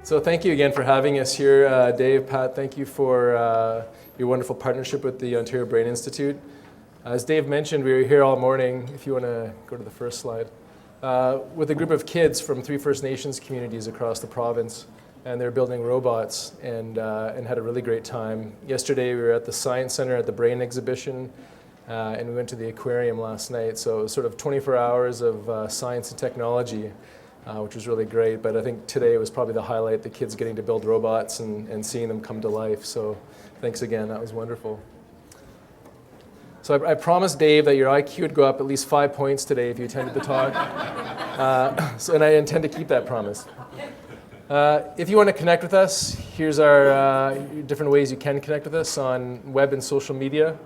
So thank you again for having us here. Dave, Pat, thank you for your wonderful partnership with the Ontario Brain Institute. As Dave mentioned, we were here all morning, if you want to go to the first slide, with a group of kids from 3 First Nations communities across the province. And they're building robots and had a really great time. Yesterday we were at the Science Center at the Brain exhibition, and we went to the aquarium last night. So it was sort of 24 hours of science and technology, which was really great. But I think today was probably the highlight, the kids getting to build robots and seeing them come to life. So thanks again, that was wonderful. So I promised Dave that your IQ would go up at least 5 points today if you attended the talk. And I intend to keep that promise. If you want to connect with us, here's our different ways you can connect with us on web and social media.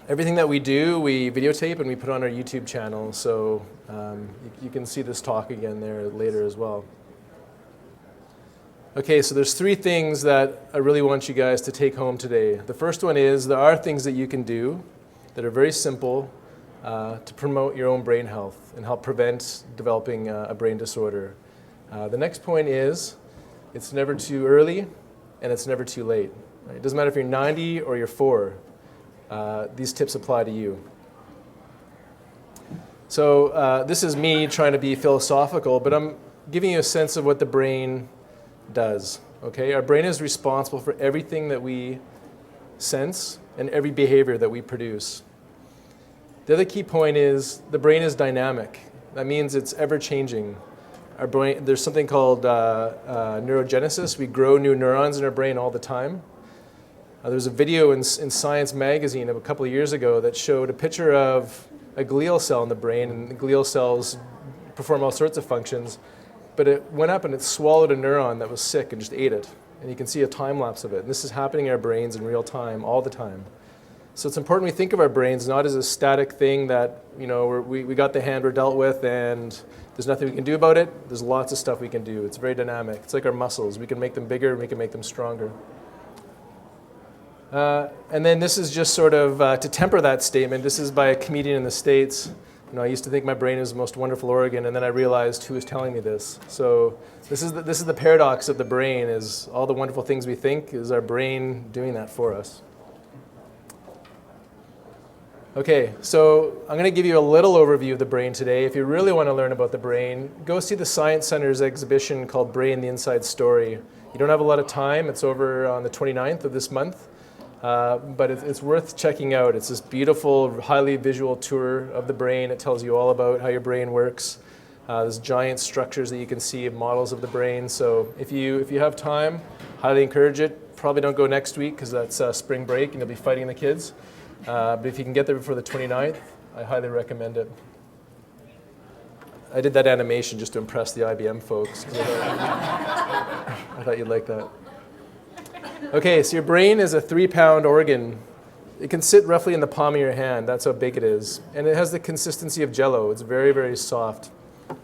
Everything that we do, we videotape and we put on our YouTube channel, so you can see this talk again there later as well. Okay, so there's 3 things that I really want you guys to take home today. The first one is there are things that you can do that are very simple to promote your own brain health and help prevent developing a brain disorder. The next point is it's never too early and it's never too late. Right? It doesn't matter if you're 90 or you're 4. These tips apply to you. So this is me trying to be philosophical, but I'm giving you a sense of what the brain does. Okay? Our brain is responsible for everything that we sense and every behavior that we produce. The other key point is the brain is dynamic. That means it's ever-changing. Our brain, there's something called neurogenesis. We grow new neurons in our brain all the time. There's a video in Science magazine of a couple of years ago that showed a picture of a glial cell in the brain, and the glial cells perform all sorts of functions, but it went up and it swallowed a neuron that was sick and just ate it. And you can see a time lapse of it. And this is happening in our brains in real time, all the time. So it's important we think of our brains not as a static thing that, you know, we got the hand we're dealt with and there's nothing we can do about it. There's lots of stuff we can do. It's very dynamic. It's like our muscles. We can make them bigger and we can make them stronger. And then this is just sort of to temper that statement. This is by a comedian in the States. You know, I used to think my brain was the most wonderful organ, and then I realized who was telling me this. So this is the paradox of the brain, is all the wonderful things we think is our brain doing that for us. Okay, so I'm going to give you a little overview of the brain today. If you really want to learn about the brain, go see the Science Center's exhibition called Brain, the Inside Story. You don't have a lot of time. It's over on the 29th of this month. But it's worth checking out. It's this beautiful, highly visual tour of the brain. It tells you all about how your brain works. There's giant structures that you can see of models of the brain. So if you have time, highly encourage it. Probably don't go next week because that's spring break and you'll be fighting the kids. But if you can get there before the 29th, I highly recommend it. I did that animation just to impress the IBM folks. I thought you'd like that. Okay, so your brain is a 3-pound organ. It can sit roughly in the palm of your hand. That's how big it is. And it has the consistency of Jell-O. It's very, very soft. The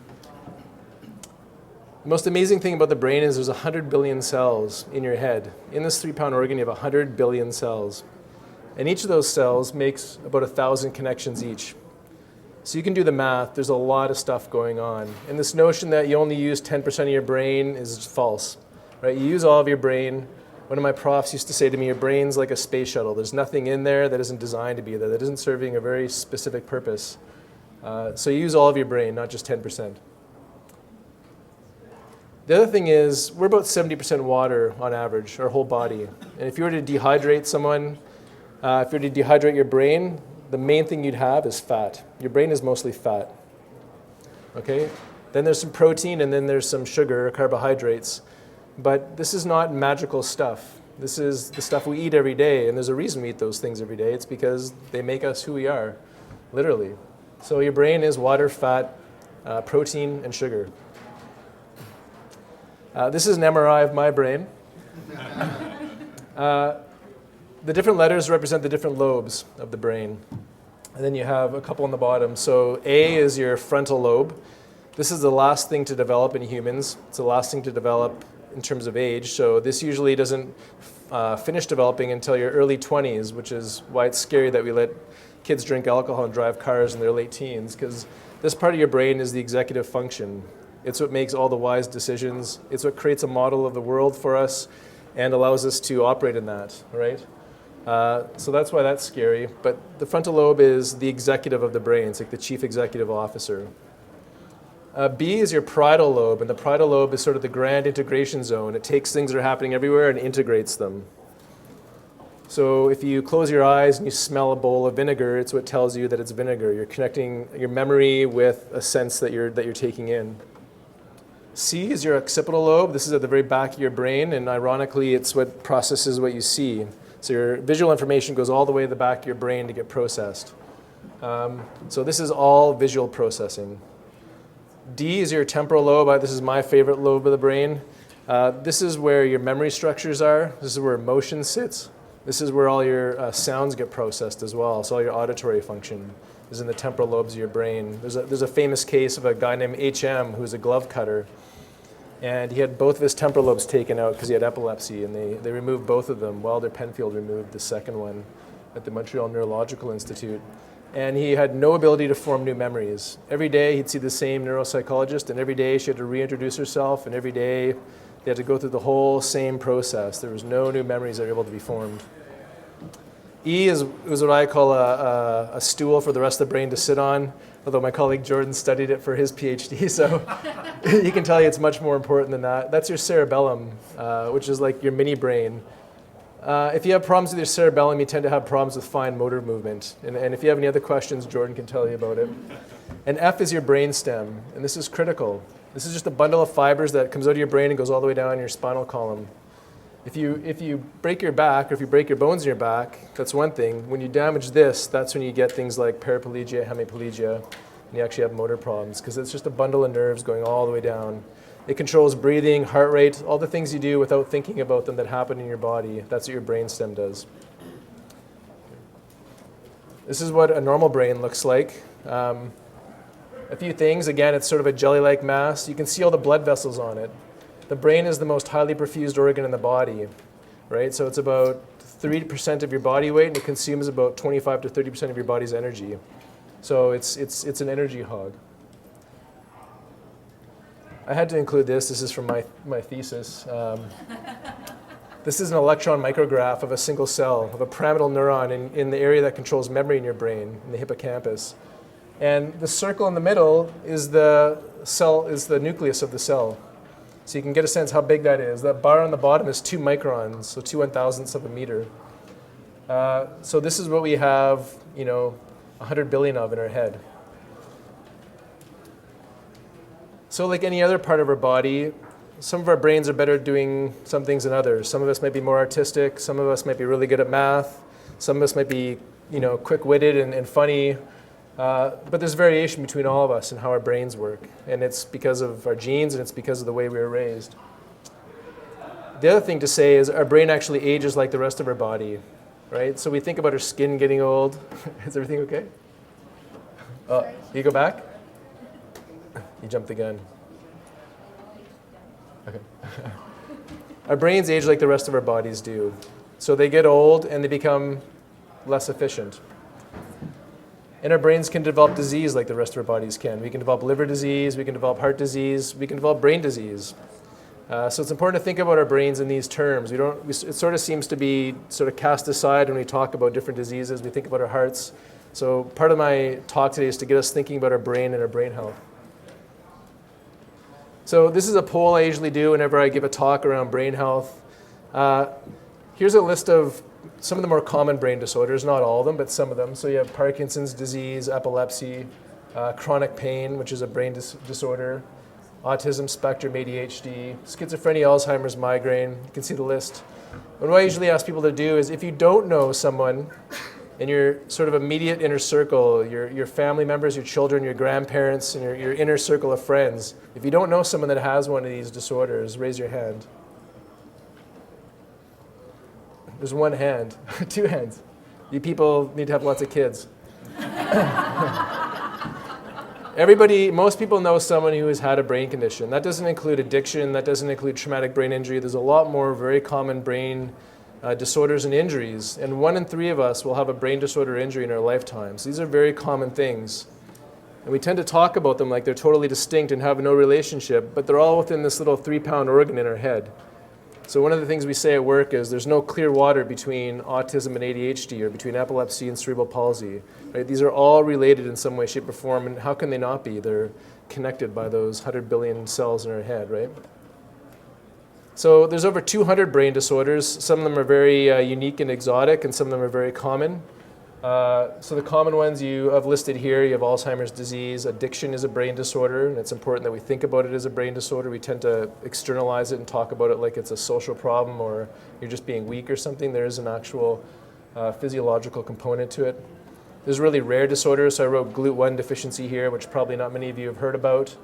most amazing thing about the brain is there's 100 billion cells in your head. In this 3-pound organ, you have 100 billion cells. And each of those cells makes about 1,000 connections each. So you can do the math. There's a lot of stuff going on. And this notion that you only use 10% of your brain is false. Right? You use all of your brain. One of my profs used to say to me, your brain's like a space shuttle. There's nothing in there that isn't designed to be there, that isn't serving a very specific purpose. So you use all of your brain, not just 10%. The other thing is, we're about 70% water on average, our whole body. And if you were to dehydrate someone, if you were to dehydrate your brain, the main thing you'd have is fat. Your brain is mostly fat. Okay? Then there's some protein, and then there's some sugar, carbohydrates. But this is not magical stuff. This is the stuff we eat every day, and there's a reason we eat those things every day. It's because they make us who we are, literally. So your brain is water, fat, protein, and sugar. This is an MRI of my brain. The different letters represent the different lobes of the brain. And then you have a couple on the bottom. So A is your frontal lobe. This is the last thing to develop in humans. It's the last thing to develop in terms of age. So this usually doesn't finish developing until your early 20s, which is why it's scary that we let kids drink alcohol and drive cars in their late teens, because this part of your brain is the executive function. It's what makes all the wise decisions. It's what creates a model of the world for us and allows us to operate in that, right? So that's why that's scary. But the frontal lobe is the executive of the brain. It's like the chief executive officer. B is your parietal lobe, and the parietal lobe is sort of the grand integration zone. It takes things that are happening everywhere and integrates them. So if you close your eyes and you smell a bowl of vinegar, it's what tells you that it's vinegar. You're connecting your memory with a sense that you're taking in. C is your occipital lobe. This is at the very back of your brain, and ironically, it's what processes what you see. So your visual information goes all the way to the back of your brain to get processed. So this is all visual processing. D is your temporal lobe. This is my favorite lobe of the brain. This is where your memory structures are. This is where emotion sits. This is where all your sounds get processed as well. So all your auditory function is in the temporal lobes of your brain. There's a famous case of a guy named H.M. who was a glove cutter. And he had both of his temporal lobes taken out because he had epilepsy. And they removed both of them. Wilder Penfield removed the second one at the Montreal Neurological Institute. And he had no ability to form new memories. Every day he'd see the same neuropsychologist, and every day she had to reintroduce herself, and every day they had to go through the whole same process. There was no new memories that were able to be formed. E is what I call a stool for the rest of the brain to sit on, although my colleague Jordan studied it for his PhD, so he can tell you it's much more important than that. That's your cerebellum, which is like your mini brain. If you have problems with your cerebellum, you tend to have problems with fine motor movement. And if you have any other questions, Jordan can tell you about it. And F is your brainstem, and this is critical. This is just a bundle of fibers that comes out of your brain and goes all the way down your spinal column. If you break your back, or if you break your bones in your back, that's one thing. When you damage this, that's when you get things like paraplegia, hemiplegia, and you actually have motor problems, because it's just a bundle of nerves going all the way down. It controls breathing, heart rate, all the things you do without thinking about them that happen in your body. That's what your brainstem does. This is what a normal brain looks like. A few things. Again, it's sort of a jelly-like mass. You can see all the blood vessels on it. The brain is the most highly perfused organ in the body, right? So it's about 3% of your body weight, and it consumes about 25 to 30% of your body's energy. So it's an energy hog. I had to include this. This is from my thesis. This is an electron micrograph of a single cell, of a pyramidal neuron in the area that controls memory in your brain, in the hippocampus. And the circle in the middle is the nucleus of the cell. So you can get a sense how big that is. That bar on the bottom is 2 microns, so 2/1000ths of a meter. So this is what we have, 100 billion of in our head. So like any other part of our body, some of our brains are better doing some things than others. Some of us might be more artistic. Some of us might be really good at math. Some of us might be, quick-witted and funny. But there's variation between all of us in how our brains work. And it's because of our genes, and it's because of the way we were raised. The other thing to say is our brain actually ages like the rest of our body, right? So we think about our skin getting old. Is everything okay? Oh, you go back? You jumped the gun. Okay. Our brains age like the rest of our bodies do. So they get old and they become less efficient. And our brains can develop disease like the rest of our bodies can. We can develop liver disease, we can develop heart disease, we can develop brain disease. So it's important to think about our brains in these terms. It sort of seems to be sort of cast aside when we talk about different diseases. We think about our hearts. So part of my talk today is to get us thinking about our brain and our brain health. So this is a poll I usually do whenever I give a talk around brain health. Here's a list of some of the more common brain disorders, not all of them, but some of them. So you have Parkinson's disease, epilepsy, chronic pain, which is a brain disorder, autism spectrum, ADHD, schizophrenia, Alzheimer's, migraine. You can see the list. What I usually ask people to do is if you don't know someone in your sort of immediate inner circle, your family members, your children, your grandparents, and your inner circle of friends, if you don't know someone that has one of these disorders, raise your hand. There's one hand, 2 hands. You people need to have lots of kids. Most people know someone who has had a brain condition. That doesn't include addiction, that doesn't include traumatic brain injury. There's a lot more very common brain disorders and injuries. And 1 in 3 of us will have a brain disorder or injury in our lifetimes. These are very common things. And we tend to talk about them like they're totally distinct and have no relationship, but they're all within this little 3-pound organ in our head. So one of the things we say at work is there's no clear water between autism and ADHD or between epilepsy and cerebral palsy. Right? These are all related in some way, shape, or form, and how can they not be? They're connected by those 100 billion cells in our head, right? So there's over 200 brain disorders. Some of them are very unique and exotic, and some of them are very common. So the common ones I've listed here, you have Alzheimer's disease. Addiction is a brain disorder, and it's important that we think about it as a brain disorder. We tend to externalize it and talk about it like it's a social problem or you're just being weak or something. There is an actual physiological component to it. There's really rare disorders, so I wrote GLUT1 deficiency here, which probably not many of you have heard about.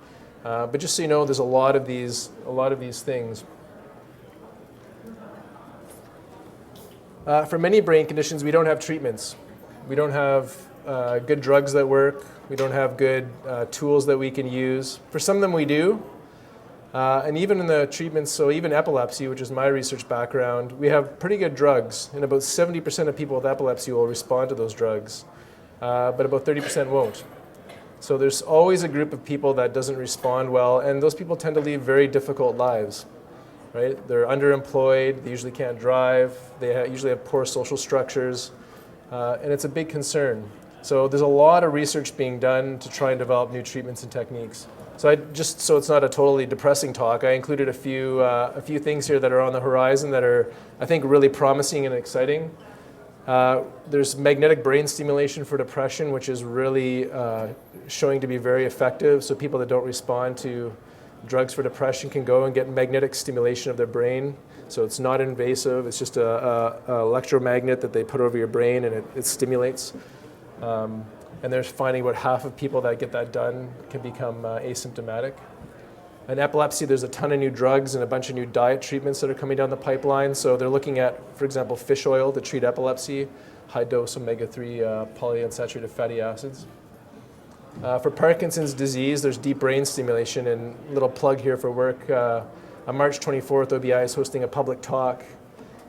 But just so you know, there's a lot of these things. For many brain conditions, we don't have treatments. We don't have good drugs that work. We don't have good tools that we can use. For some of them, we do. And even in the treatments, so even epilepsy, which is my research background, we have pretty good drugs. And about 70% of people with epilepsy will respond to those drugs, but about 30% won't. So there's always a group of people that doesn't respond well, and those people tend to lead very difficult lives. Right? They're underemployed, they usually can't drive, they usually have poor social structures, and it's a big concern. So there's a lot of research being done to try and develop new treatments and techniques. So so it's not a totally depressing talk, I included a few things here that are on the horizon that are, I think, really promising and exciting. There's magnetic brain stimulation for depression, which is really showing to be very effective. So people that don't respond to drugs for depression can go and get magnetic stimulation of their brain. So it's not invasive, it's just a electromagnet that they put over your brain and it stimulates. And they're finding about half of people that get that done can become asymptomatic. In epilepsy, there's a ton of new drugs and a bunch of new diet treatments that are coming down the pipeline. So they're looking at, for example, fish oil to treat epilepsy, high-dose omega-3 polyunsaturated fatty acids. For Parkinson's disease, there's deep brain stimulation, and a little plug here for work. On March 24th, OBI is hosting a public talk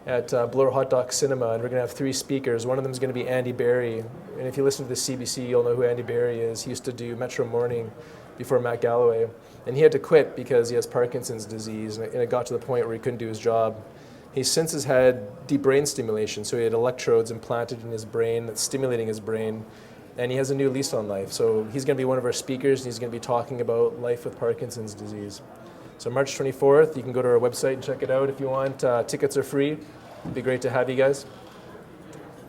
at Bloor Hot Dog Cinema, and we're going to have 3 speakers. One of them is going to be Andy Barry, and if you listen to the CBC, you'll know who Andy Barry is. He used to do Metro Morning before Matt Galloway, and he had to quit because he has Parkinson's disease, and it got to the point where he couldn't do his job. He since has had deep brain stimulation, so he had electrodes implanted in his brain that's stimulating his brain, and he has a new lease on life. So he's going to be one of our speakers, and he's going to be talking about life with Parkinson's disease. So March 24th, you can go to our website and check it out if you want. Tickets are free. It'd be great to have you guys.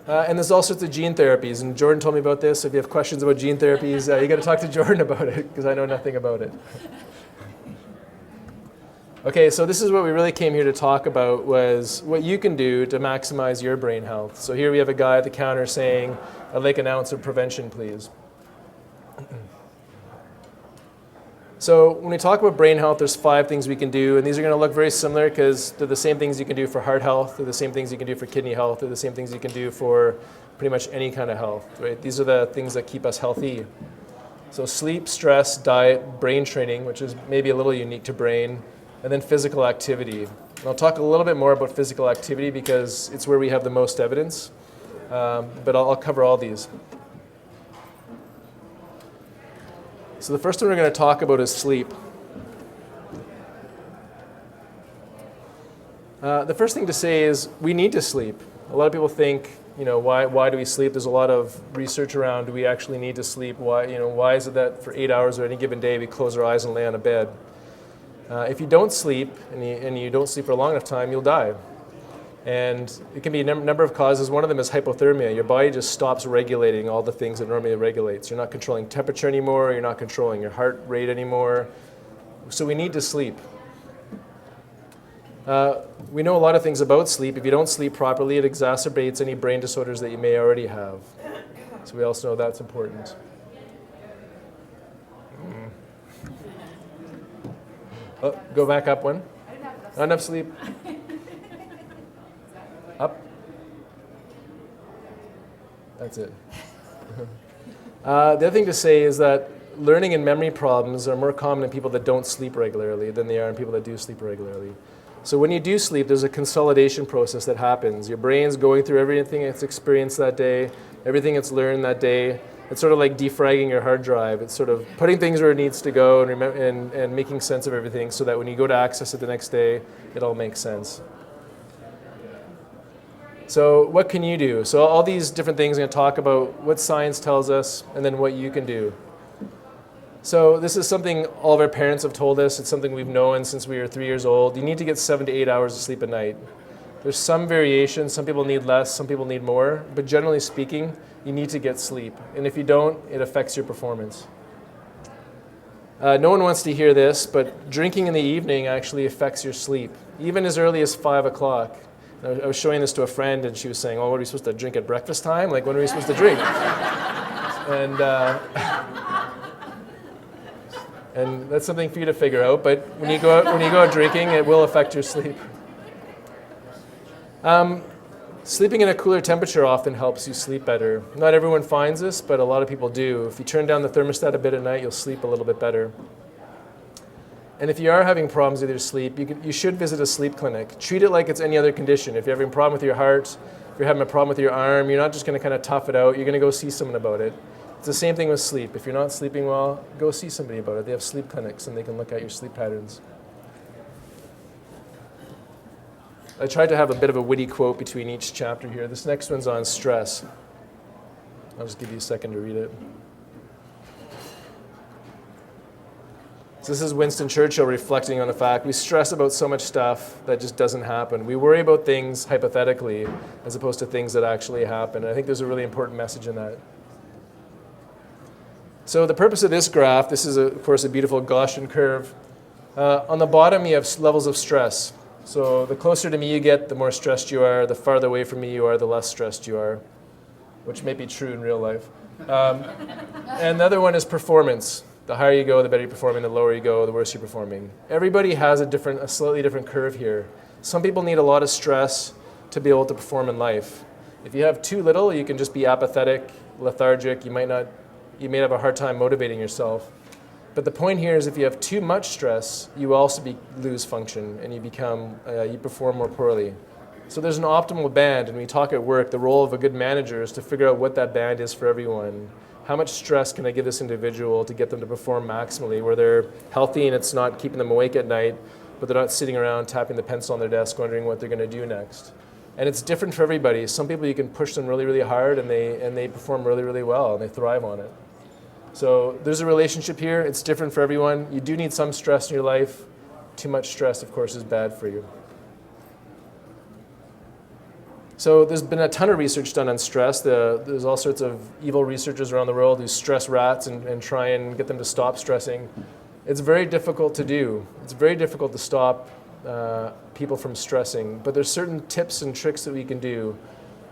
And there's all sorts of gene therapies, and Jordan told me about this. If you have questions about gene therapies, you got to talk to Jordan about it, because I know nothing about it. Okay, so this is what we really came here to talk about, was what you can do to maximize your brain health. So here we have a guy at the counter saying, "I'd like an ounce of prevention, please." So when we talk about brain health, there's 5 things we can do, and these are going to look very similar because they're the same things you can do for heart health, they're the same things you can do for kidney health, they're the same things you can do for pretty much any kind of health, right? These are the things that keep us healthy. So sleep, stress, diet, brain training, which is maybe a little unique to brain, and then physical activity. And I'll talk a little bit more about physical activity because it's where we have the most evidence, but I'll cover all these. So the first one we're going to talk about is sleep. The first thing to say is we need to sleep. A lot of people think, why do we sleep? There's a lot of research around, do we actually need to sleep? Why is it that for 8 hours or any given day we close our eyes and lay on a bed? If you don't sleep, and you don't sleep for a long enough time, you'll die. And it can be a number of causes. One of them is hypothermia. Your body just stops regulating all the things it normally regulates. You're not controlling temperature anymore. You're not controlling your heart rate anymore. So we need to sleep. We know a lot of things about sleep. If you don't sleep properly, it exacerbates any brain disorders that you may already have. So we also know that's important. Oh, go back up one. Not enough sleep. Up. That's it. The other thing to say is that learning and memory problems are more common in people that don't sleep regularly than they are in people that do sleep regularly. So when you do sleep, there's a consolidation process that happens. Your brain's going through everything it's experienced that day, everything it's learned that day, It's sort of like defragging your hard drive. It's sort of putting things where it needs to go and making sense of everything so that when you go to access it the next day, it all makes sense. So what can you do? So all these different things, I'm going to talk about what science tells us and then what you can do. So this is something all of our parents have told us. It's something we've known since we were 3 years old. You need to get 7 to 8 hours of sleep a night. There's some variation. Some people need less, some people need more. But generally speaking, you need to get sleep. And if you don't, it affects your performance. No one wants to hear this, but drinking in the evening actually affects your sleep, even as early as 5 o'clock. I was showing this to a friend, and she was saying, "Oh, what are we supposed to drink at breakfast time? Like, when are we supposed to drink?" And that's something for you to figure out. But when you go out drinking, it will affect your sleep. Sleeping in a cooler temperature often helps you sleep better. Not everyone finds this, but a lot of people do. If you turn down the thermostat a bit at night, you'll sleep a little bit better. And if you are having problems with your sleep, you should visit a sleep clinic. Treat it like it's any other condition. If you're having a problem with your heart, if you're having a problem with your arm, you're not just going to kind of tough it out. You're going to go see someone about it. It's the same thing with sleep. If you're not sleeping well, go see somebody about it. They have sleep clinics, and they can look at your sleep patterns. I tried to have a bit of a witty quote between each chapter here. This next one's on stress. I'll just give you a second to read it. So this is Winston Churchill reflecting on the fact we stress about so much stuff that just doesn't happen. We worry about things hypothetically as opposed to things that actually happen. And I think there's a really important message in that. So the purpose of this graph, this is, of course, a beautiful Gaussian curve. On the bottom, you have levels of stress. So the closer to me you get, the more stressed you are. The farther away from me you are, the less stressed you are, which may be true in real life. And the other one is performance. The higher you go, the better you perform, and the lower you go, the worse you're performing. Everybody has a slightly different curve here. Some people need a lot of stress to be able to perform in life. If you have too little, you can just be apathetic, lethargic. You may have a hard time motivating yourself. But the point here is if you have too much stress, you also lose function and you perform more poorly. So there's an optimal band, and when we talk at work, the role of a good manager is to figure out what that band is for everyone. How much stress can I give this individual to get them to perform maximally, where they're healthy and it's not keeping them awake at night, but they're not sitting around tapping the pencil on their desk wondering what they're going to do next. And it's different for everybody. Some people you can push them really, really hard and they perform really, really well and they thrive on it. So there's a relationship here. It's different for everyone. You do need some stress in your life. Too much stress, of course, is bad for you. So there's been a ton of research done on stress. There's all sorts of evil researchers around the world who stress rats and try and get them to stop stressing. It's very difficult to do. It's very difficult to stop people from stressing. But there's certain tips and tricks that we can do.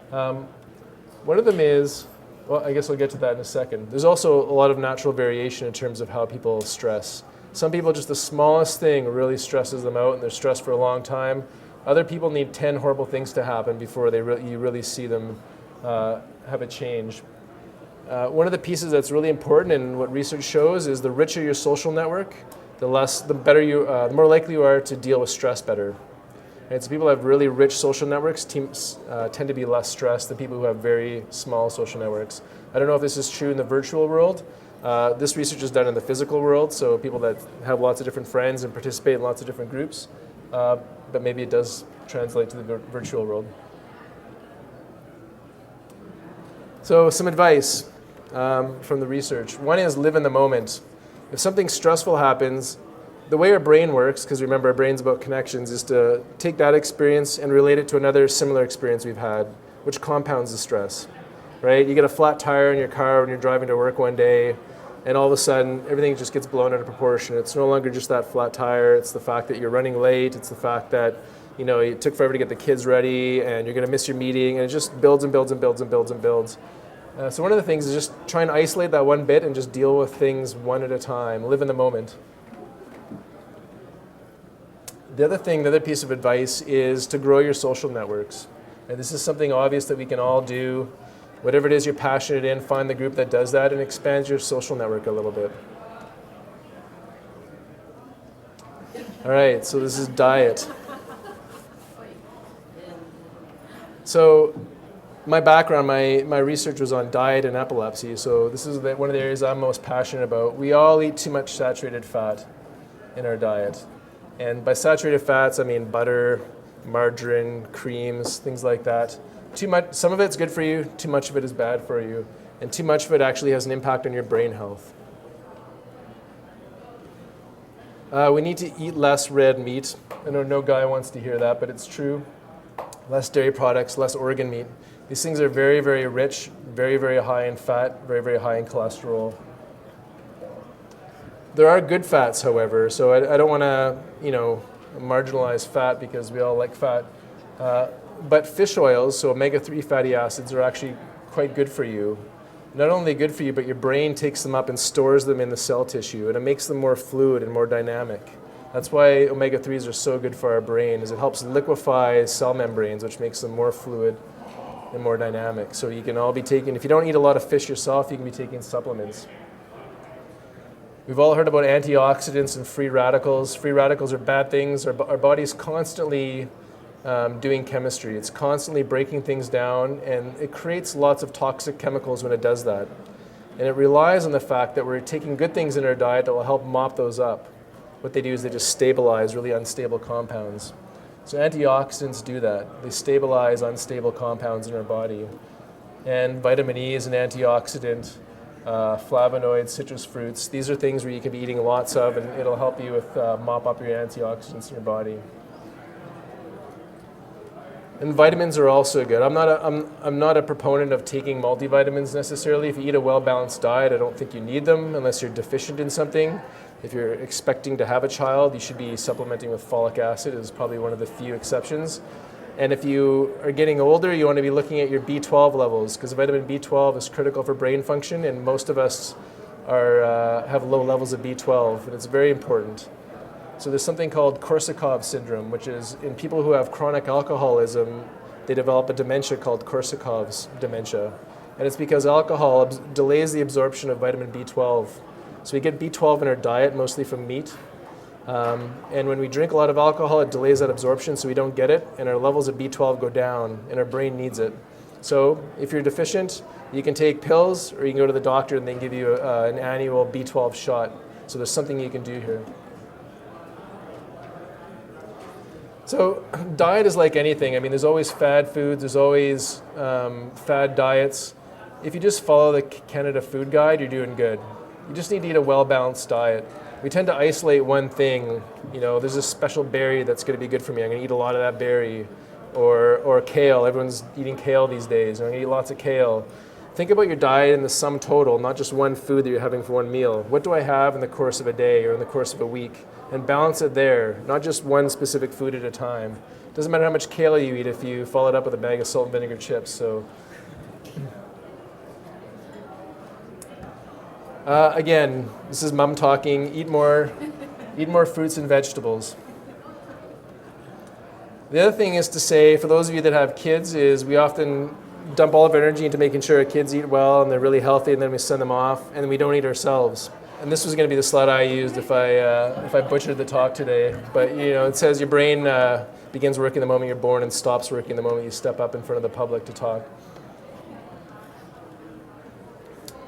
One of them is, well, I guess I'll get to that in a second. There's also a lot of natural variation in terms of how people stress. Some people, just the smallest thing really stresses them out and they're stressed for a long time. Other people need 10 horrible things to happen before you really see them have a change. One of the pieces that's really important and what research shows is the richer your social network, the more likely you are to deal with stress better. And so people who have really rich social networks tend to be less stressed than people who have very small social networks. I don't know if this is true in the virtual world. This research is done in the physical world, so people that have lots of different friends and participate in lots of different groups. But maybe it does translate to the virtual world. So some advice from the research. One is live in the moment. If something stressful happens, the way our brain works, because remember our brain's about connections, is to take that experience and relate it to another similar experience we've had, which compounds the stress, right? You get a flat tire in your car when you're driving to work one day, and all of a sudden everything just gets blown out of proportion. It's no longer just that flat tire. It's the fact that you're running late. It's the fact that it took forever to get the kids ready, and you're going to miss your meeting, and it just builds and builds and builds and builds and builds. So one of the things is just try and isolate that one bit and just deal with things one at a time. Live in the moment. The other piece of advice is to grow your social networks. And this is something obvious that we can all do. Whatever it is you're passionate in, find the group that does that and expand your social network a little bit. All right, so this is diet. So my background, my research was on diet and epilepsy, so this is one of the areas I'm most passionate about. We all eat too much saturated fat in our diet. And by saturated fats, I mean butter, margarine, creams, things like that. Too much, some of it's good for you, too much of it is bad for you, and too much of it actually has an impact on your brain health. We need to eat less red meat. I know no guy wants to hear that, but it's true. Less dairy products, less organ meat. These things are very, very rich, very, very high in fat, very, very high in cholesterol. There are good fats, however, so I don't want to, marginalize fat because we all like fat. But fish oils, so omega-3 fatty acids, are actually quite good for you. Not only good for you, but your brain takes them up and stores them in the cell tissue, and it makes them more fluid and more dynamic. That's why omega-3s are so good for our brain, is it helps liquefy cell membranes, which makes them more fluid and more dynamic. So you can all be taking, if you don't eat a lot of fish yourself, you can be taking supplements. We've all heard about antioxidants and free radicals. Free radicals are bad things. Our body's constantly doing chemistry. It's constantly breaking things down, and it creates lots of toxic chemicals when it does that. And it relies on the fact that we're taking good things in our diet that will help mop those up. What they do is they just stabilize really unstable compounds. So antioxidants do that. They stabilize unstable compounds in our body. And vitamin E is an antioxidant. Flavonoids, citrus fruits, these are things where you can be eating lots of, and it'll help you with mop up your antioxidants in your body. And vitamins are also good. I'm not a proponent of taking multivitamins necessarily. If you eat a well-balanced diet, I don't think you need them unless you're deficient in something. If you're expecting to have a child, you should be supplementing with folic acid. Is probably one of the few exceptions. And if you are getting older, you want to be looking at your B12 levels, because vitamin B12 is critical for brain function, and most of us have low levels of B12, and it's very important. So there's something called Korsakoff syndrome, which is in people who have chronic alcoholism, they develop a dementia called Korsakoff's dementia. And it's because alcohol delays the absorption of vitamin B12. So we get B12 in our diet, mostly from meat. And when we drink a lot of alcohol, it delays that absorption, so we don't get it, and our levels of B12 go down, and our brain needs it. So if you're deficient, you can take pills, or you can go to the doctor and they give you an annual B12 shot. So there's something you can do here. So diet is like anything. I mean, there's always fad foods, there's always fad diets. If you just follow the Canada Food Guide, you're doing good. You just need to eat a well-balanced diet. We tend to isolate one thing. There's a special berry that's going to be good for me. I'm going to eat a lot of that berry. Or kale. Everyone's eating kale these days. I'm going to eat lots of kale. Think about your diet in the sum total, not just one food that you're having for one meal. What do I have in the course of a day or in the course of a week? And balance it there, not just one specific food at a time. Doesn't matter how much kale you eat if you follow it up with a bag of salt and vinegar chips. So, again, this is mom talking. Eat more fruits and vegetables. The other thing is to say, for those of you that have kids, is we often dump all of our energy into making sure our kids eat well and they're really healthy, and then we send them off, and then we don't eat ourselves. And this was going to be the slide I used if I butchered the talk today. But it says your brain begins working the moment you're born and stops working the moment you step up in front of the public to talk.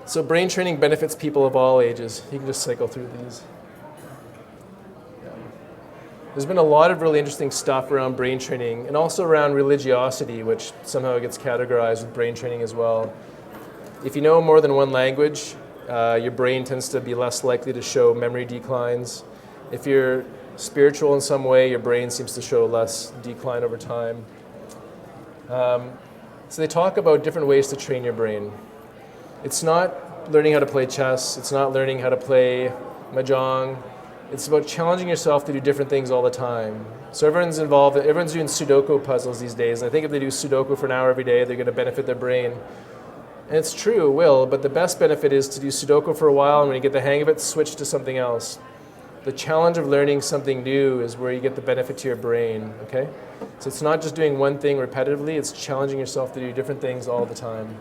So brain training benefits people of all ages. You can just cycle through these. There's been a lot of really interesting stuff around brain training, and also around religiosity, which somehow gets categorized with brain training as well. If you know more than one language, your brain tends to be less likely to show memory declines. If you're spiritual in some way, your brain seems to show less decline over time. So they talk about different ways to train your brain. It's not learning how to play chess. It's not learning how to play mahjong. It's about challenging yourself to do different things all the time. So everyone's doing Sudoku puzzles these days, and I think if they do Sudoku for an hour every day, they're going to benefit their brain. And it's true, it will, but the best benefit is to do Sudoku for a while, and when you get the hang of it, switch to something else. The challenge of learning something new is where you get the benefit to your brain, okay? So it's not just doing one thing repetitively, it's challenging yourself to do different things all the time.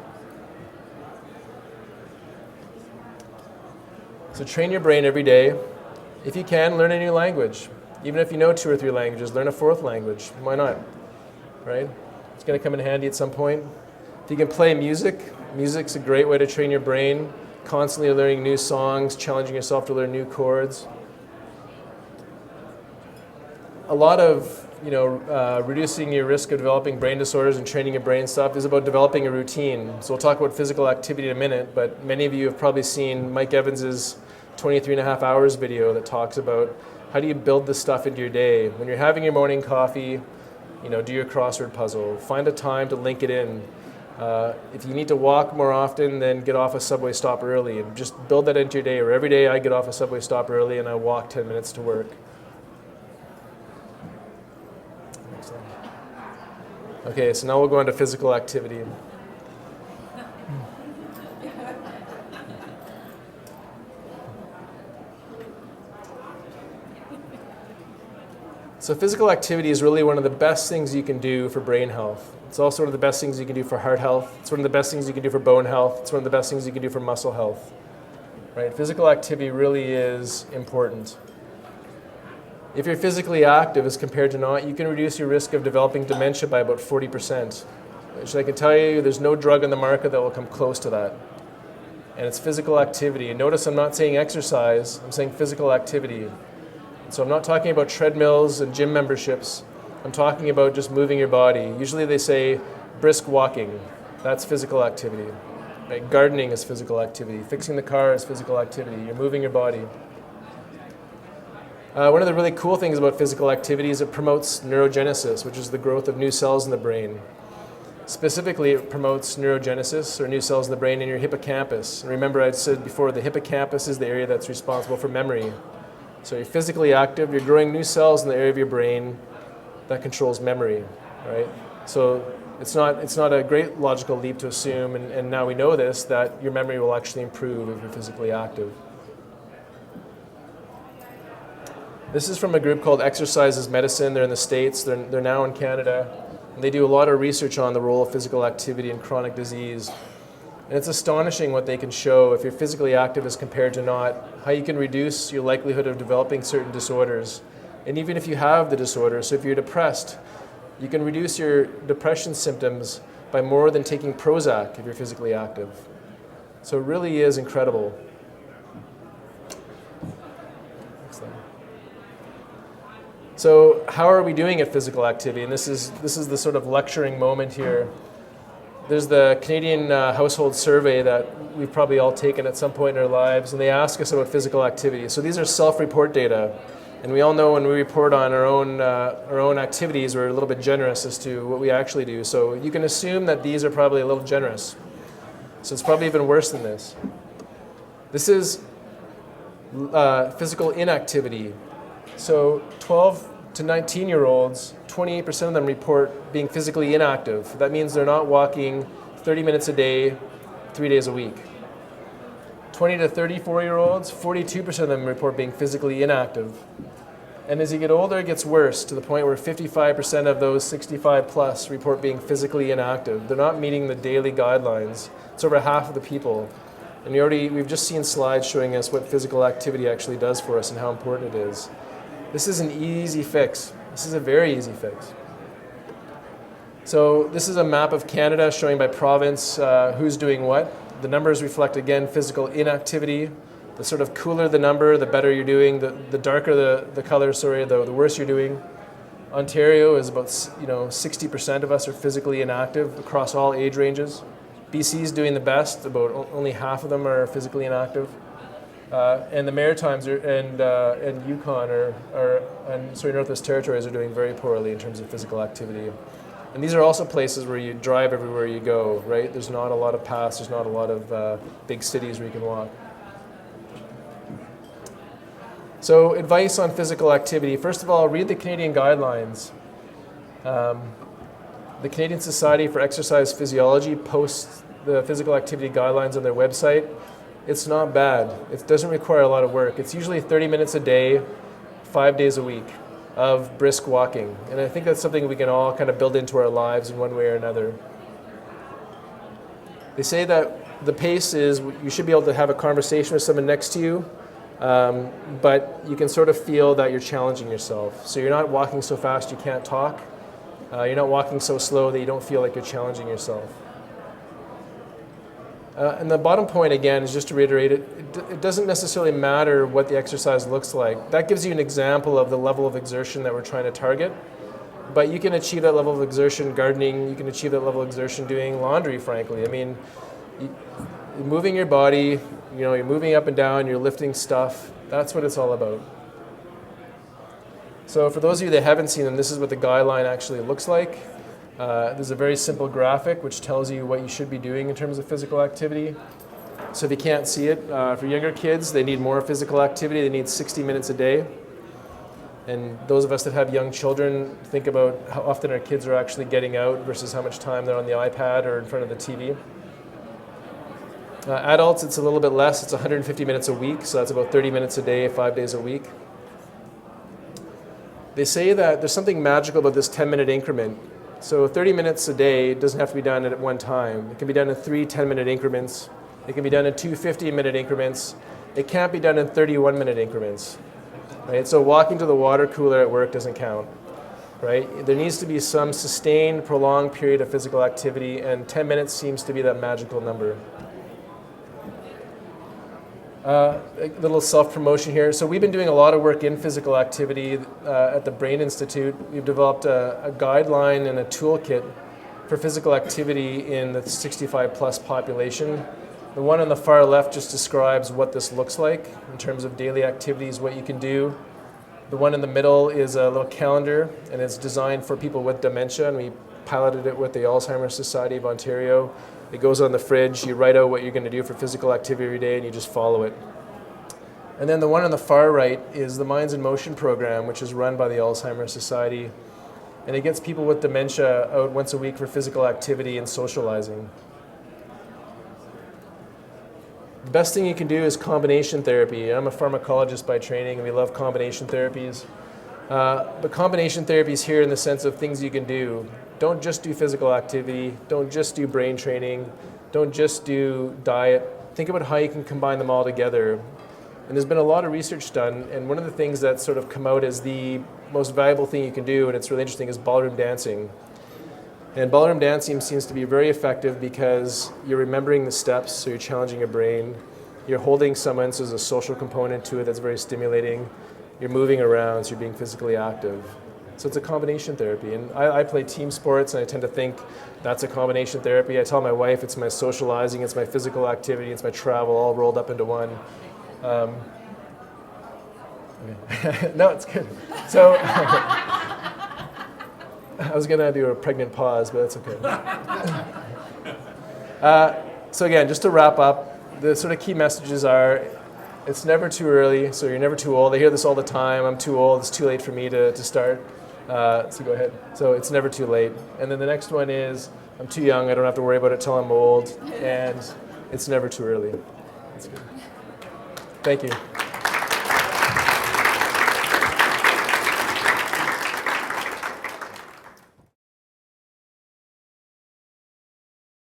So train your brain every day. If you can, learn a new language. Even if you know 2 or 3 languages, learn a 4th language. Why not? Right? It's going to come in handy at some point. If you can play music, music's a great way to train your brain, constantly learning new songs, challenging yourself to learn new chords. A lot of reducing your risk of developing brain disorders and training your brain stuff is about developing a routine. So we'll talk about physical activity in a minute, but many of you have probably seen Mike Evans's 23 and a half hours video that talks about how do you build this stuff into your day. When you're having your morning coffee, do your crossword puzzle. Find a time to link it in. If you need to walk more often, then get off a subway stop early and just build that into your day. Or every day I get off a subway stop early and I walk 10 minutes to work. Okay, so now we'll go into physical activity. So physical activity is really one of the best things you can do for brain health. It's also one of the best things you can do for heart health. It's one of the best things you can do for bone health. It's one of the best things you can do for muscle health. Right? Physical activity really is important. If you're physically active as compared to not, you can reduce your risk of developing dementia by about 40%. Which I can tell you, there's no drug on the market that will come close to that. And it's physical activity. And notice I'm not saying exercise, I'm saying physical activity. So I'm not talking about treadmills and gym memberships. I'm talking about just moving your body. Usually they say brisk walking. That's physical activity. Right? Gardening is physical activity. Fixing the car is physical activity. You're moving your body. One of the really cool things about physical activity is it promotes neurogenesis, which is the growth of new cells in the brain. Specifically, it promotes neurogenesis, or new cells in the brain, in your hippocampus. And remember, I said before, the hippocampus is the area that's responsible for memory. So you're physically active, you're growing new cells in the area of your brain that controls memory, right? So it's not a great logical leap to assume, and now we know this, that your memory will actually improve if you're physically active. This is from a group called Exercise is Medicine. They're in the States. They're now in Canada. And they do a lot of research on the role of physical activity in chronic disease. And it's astonishing what they can show if you're physically active as compared to not, how you can reduce your likelihood of developing certain disorders. And even if you have the disorder, so if you're depressed, you can reduce your depression symptoms by more than taking Prozac if you're physically active. So it really is incredible. So how are we doing at physical activity? And this is the sort of lecturing moment here. There's the Canadian household survey that we've probably all taken at some point in our lives, and they ask us about physical activity. So these are self-report data, and we all know when we report on our own activities, we're a little bit generous as to what we actually do. So you can assume that these are probably a little generous. So it's probably even worse than this. This is physical inactivity. So 12 to 19-year-olds, 28% of them report being physically inactive. That means they're not walking 30 minutes a day, 3 days a week. 20 to 34-year-olds, 42% of them report being physically inactive. And as you get older, it gets worse to the point where 55% of those 65 plus report being physically inactive. They're not meeting the daily guidelines. It's over half of the people. And we've just seen slides showing us what physical activity actually does for us and how important it is. This is an easy fix. This is a very easy fix. So this is a map of Canada showing by province who's doing what. The numbers reflect, again, physical inactivity. The sort of cooler the number, the better you're doing. The darker the color, the worse you're doing. Ontario is about 60% of us are physically inactive across all age ranges. BC is doing the best. About only half of them are physically inactive. And the Maritimes and Yukon Northwest Territories are doing very poorly in terms of physical activity. And these are also places where you drive everywhere you go, right? There's not a lot of paths, there's not a lot of big cities where you can walk. So advice on physical activity. First of all, read the Canadian guidelines. The Canadian Society for Exercise Physiology posts the physical activity guidelines on their website. It's not bad. It doesn't require a lot of work. It's usually 30 minutes a day, 5 days a week of brisk walking. And I think that's something we can all kind of build into our lives in one way or another. They say that the pace is, you should be able to have a conversation with someone next to you, but you can sort of feel that you're challenging yourself. So you're not walking so fast you can't talk. You're not walking so slow that you don't feel like you're challenging yourself. And the bottom point, again, is just to reiterate it doesn't necessarily matter what the exercise looks like. That gives you an example of the level of exertion that we're trying to target. But you can achieve that level of exertion gardening, you can achieve that level of exertion doing laundry, frankly. I mean, you're moving your body, you're moving up and down, you're lifting stuff. That's what it's all about. So for those of you that haven't seen them, this is what the guideline actually looks like. There's a very simple graphic which tells you what you should be doing in terms of physical activity. So if you can't see it, for younger kids, they need more physical activity. They need 60 minutes a day. And those of us that have young children, think about how often our kids are actually getting out versus how much time they're on the iPad or in front of the TV. Adults, it's a little bit less. It's 150 minutes a week, so that's about 30 minutes a day, 5 days a week. They say that there's something magical about this 10-minute increment. So 30 minutes a day doesn't have to be done at one time. It can be done in 3 10-minute increments. It can be done in 2 15-minute increments. It can't be done in 31-minute increments. Right? So walking to the water cooler at work doesn't count. Right? There needs to be some sustained, prolonged period of physical activity, and 10 minutes seems to be that magical number. A little self-promotion here. So we've been doing a lot of work in physical activity at the Brain Institute. We've developed a guideline and a toolkit for physical activity in the 65-plus population. The one on the far left just describes what this looks like in terms of daily activities, what you can do. The one in the middle is a little calendar, and it's designed for people with dementia, and we piloted it with the Alzheimer's Society of Ontario. It goes on the fridge, you write out what you're going to do for physical activity every day, and you just follow it. And then the one on the far right is the Minds in Motion program, which is run by the Alzheimer's Society. And it gets people with dementia out once a week for physical activity and socializing. The best thing you can do is combination therapy. I'm a pharmacologist by training, and we love combination therapies. But combination therapy is here in the sense of things you can do. Don't just do physical activity. Don't just do brain training. Don't just do diet. Think about how you can combine them all together. And there's been a lot of research done, and one of the things that's sort of come out as the most valuable thing you can do, and it's really interesting, is ballroom dancing. And ballroom dancing seems to be very effective because you're remembering the steps, so you're challenging your brain. You're holding someone, so there's a social component to it that's very stimulating. You're moving around, so you're being physically active. So it's a combination therapy. And I play team sports, and I tend to think that's a combination therapy. I tell my wife it's my socializing, it's my physical activity, it's my travel, all rolled up into one. No, it's good. So I was going to do a pregnant pause, but that's okay. So again, just to wrap up, the sort of key messages are, it's never too early, so you're never too old. I hear this all the time. I'm too old. It's too late for me to start. So go ahead. So it's never too late. And then the next one is, I'm too young. I don't have to worry about it till I'm old. And it's never too early. That's good. Thank you.